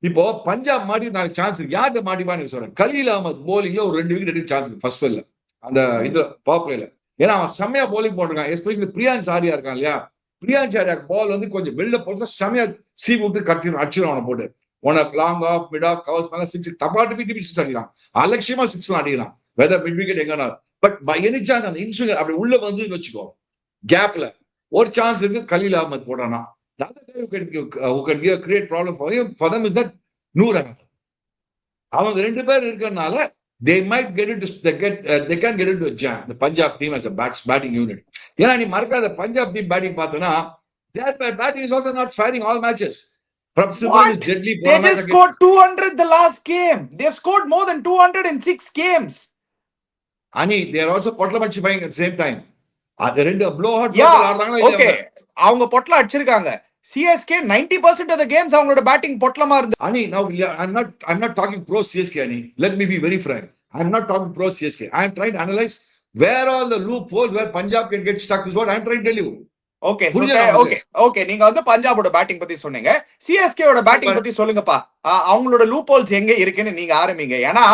இப்போ பஞ்சாப் மாடி நாளைக்கு சான்ஸ் இருக்கு. யார்கிட்ட மாட்டிப்பான்னு சொல்றேன். கலீல் அகமது போலிங்ல ஒரு 2 விக்கெட் எடுக்க சான்ஸ் இருக்கு ஃபர்ஸ்ட் ஸ்பெல்ல. அந்த இது பவர் பிளேல. ஏன்னா அவன் செம்மையா போலிங் போட்டிருக்கான். எஸ்பெஷலி பிரியான்ஸ் ஆரியா இருக்கான் இல்லையா? பிரியான்ஸ் ஆரியா பால் வந்து கொஞ்சம் வெளில போட்டு செம்மையா சீவி விட்டு அடிச்சிடும் அவனை போட்டு. உனக்கு long off, mid off, covers மேல 6 டபாட்டு பிடி சிக்ஸ் அடிக்கலாம். அலட்சியமா 6 அடிக்கலாம். வெதர் மிட் விக்கெட் எங்கன்னா. பட் பை எனி சான்ஸ் அந்த இன்ஸ்விங் அப்படி உள்ள வந்து வச்சுக்கோ. கேப்ல ஒரு சான்ஸ் இருக்கு Khaleel Ahmed போடானா. The other guy who can create problem for them is that Noor Ahmed. அவங்க 2 பேர் இருக்கறனால they might get into they can get into a jam. The Punjab team as a batting unit. ஏன்னா நீ மறக்காத Punjab team batting பார்த்தனா their batting is also not firing all matches. Prabh Simran is deadly. They just scored 200 the last game. They've scored more than 200 in 6 games. Ani, they are also potlamanchi buying at the same time. அது ரெண்டு flow out ஆடுறாங்களா இல்ல? Okay, அவங்க பொட்ல அடிச்சிருக்காங்க. CSK 90% of the games அவங்களோட batting பொட்லமா இருந்து. Ani, now I'm not talking pro CSK Ani. Let me be very frank. I'm not talking pro CSK. I'm trying to analyze where all the loopholes where Punjab can get stuck is what I'm trying to tell you. Okay okay, நீங்க வந்து பஞ்சாபோட batting பத்தி சொன்னீங்க. சிஎஸ்கேவோட batting பத்தி சொல்லுங்கப்பா. அவங்களோட loop holes எங்க இருக்குன்னு நீங்க ஆரம்பிங்க. ஏன்னா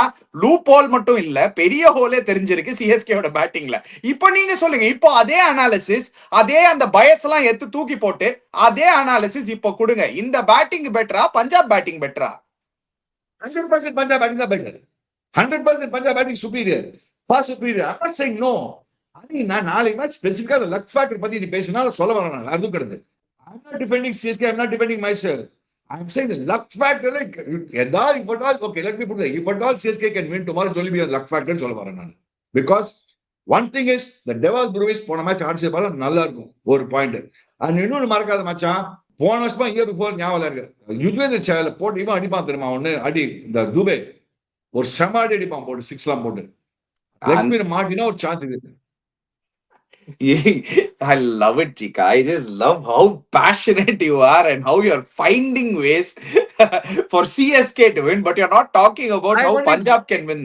லூப் ஹோல் மட்டும் இல்ல, பெரிய ஹோலே தெரிஞ்சிருக்கு சிஎஸ்கேவோட பேட்டிங்ல. இப்போ நீங்க சொல்லுங்க. இப்போ அதே அனாலிசிஸ், அதே அந்த பயஸ் எல்லாம் எடுத்து தூக்கி போட்டு அதே அனாலிசிஸ் இப்போ கொடுங்க. இந்த பேட்டிங் பெட்டரா, பஞ்சாப் பேட்டிங் பெட்டரா? 100% பஞ்சாப் பேட்டிங் தான் better. 100% Punjab batting superior. far superior. I'm not saying no. அனி நான் நாளைக்கு மேட்ச் ஸ்பெசிஃபிக்கா அந்த லக் ஃபேக்டர் பத்தி நீ பேசினா சொல்ல வரேன். நான் அதுவும் கிடையாது. I'm not defending CSK. I'm not defending myself. I'm saying the luck factor, like, if at all, okay, let me put it, if at all CSK can win tomorrow, it's only be a luck factor சொல்ல வரேன் நான். Because one thing is, the Devil Brewers போன match ஆடிச்சு பாரு நல்லா இருக்கும் ஒரு point. And இன்னொன்னு மறக்காத மச்சான், போன வருஷமா இயர் பிஃபோர் ஞாபகம் இருக்கு, யுஜ்வேந்திர சேவல போட்டு இவன் அடிப்பான் தெரியுமா? ஒண்ணு அடி இந்த துபே ஒரு செம அடி அடிப்பான் போட்டு 6 போட்டு. லக்ஷ்மி மாட்டினா ஒரு சான்ஸ் இருக்கு. I love it, Chika. I just love how passionate you are and how you're finding ways for CSK to win, but you're not talking about how Punjab can win.